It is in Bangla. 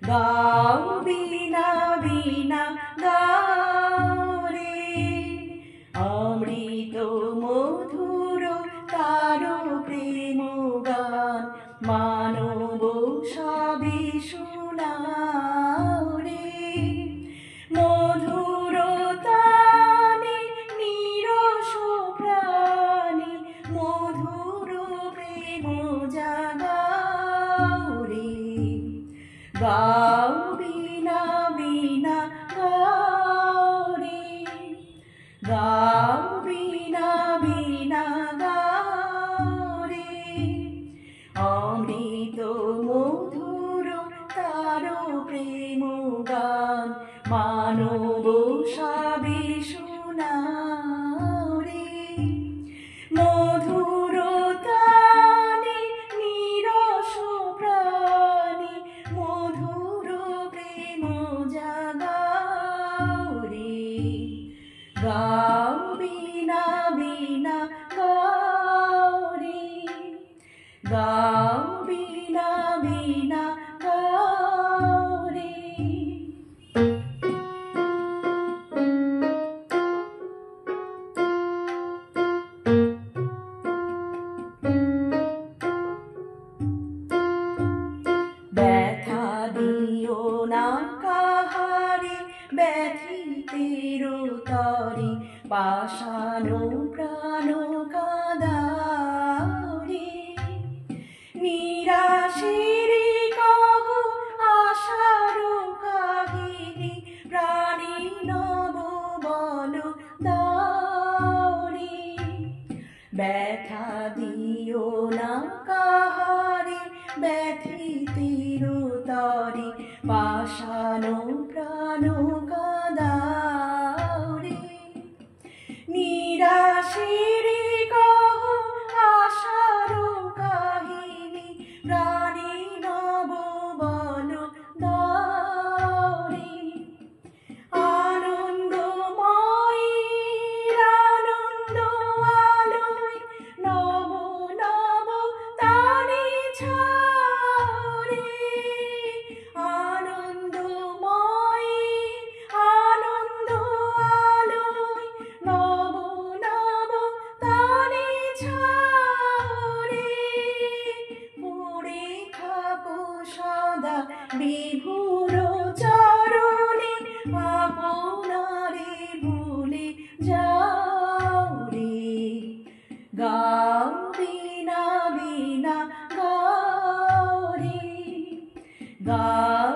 গাও বিনা বিনা গাও রে, অমৃত মধুর তারো প্রেম গান মানব সবে শোনাও রে। মধুর তানে নিরস প্রাণে মধুর প্রেম জাগাও রে, গাও বিনা বিনা গাও রে, গাও বিনা বিনা গাও রে, অমৃত মধুর তারো প্রেম গান মানব সবে শোনাও রে। মধুর তানে নিরস প্রাণে মধুর প্রেম জাগাও রে, গাও বিনা বিনা গাও রে, গাও বিনা বিনা গাও রে। ব্যথা দিও না কাহারে ব্যথিতের তরে, পাষাণ প্রাণ কাঁদাও রে। নিরাশের কহ আশার কাহিনী প্রাণী নব বল দাও রে। ব্যথা দিও না কাহারে ব্যথিতের তরে, পাষাণ প্রাণ কাঁদাও রে। নিরাশের কহ আশার কাহিনী প্রাণী নব বল দাও রে। আনন্দময় আনন্দ আলোয় নব নব তারে ছাও রে। আনন্দময় আনন্দ আলোয় নব নব তারে ছাও রে। পড়ে থাকো সদা বিভুর চরণে, আপনারে ভুলে যাও রে, গাও বিনা বিনা গাও রে, গাও